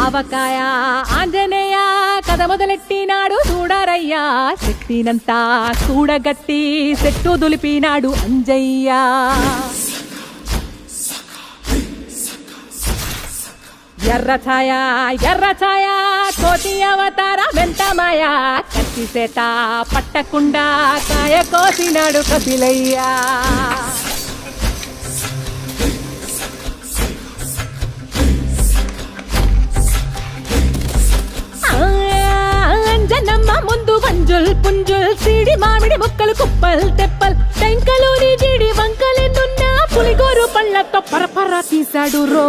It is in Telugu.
ఆవకాయ ఆంజనేయ కథ మొదలెట్టినాడు చూడరయ్యా శక్తినంతా కూడగట్టి చెట్టు దులిపినాడు అంజయ్య ఎర్ర ఛాయ కోతి అవతార వెంటమాయ కత్తి సేత పట్టకుండా కాయ కోసినాడు కపిలయ్యా అంజనమ్మ ముందు వంజుల్ పుంజుల్ సీడి మామిడి ముక్కలు కుప్పల్ తెప్పల్ టెంకలోని జీడి వంకలెన్నున్నా పులిగోరు పళ్ళతో పరపర తీశాడు రో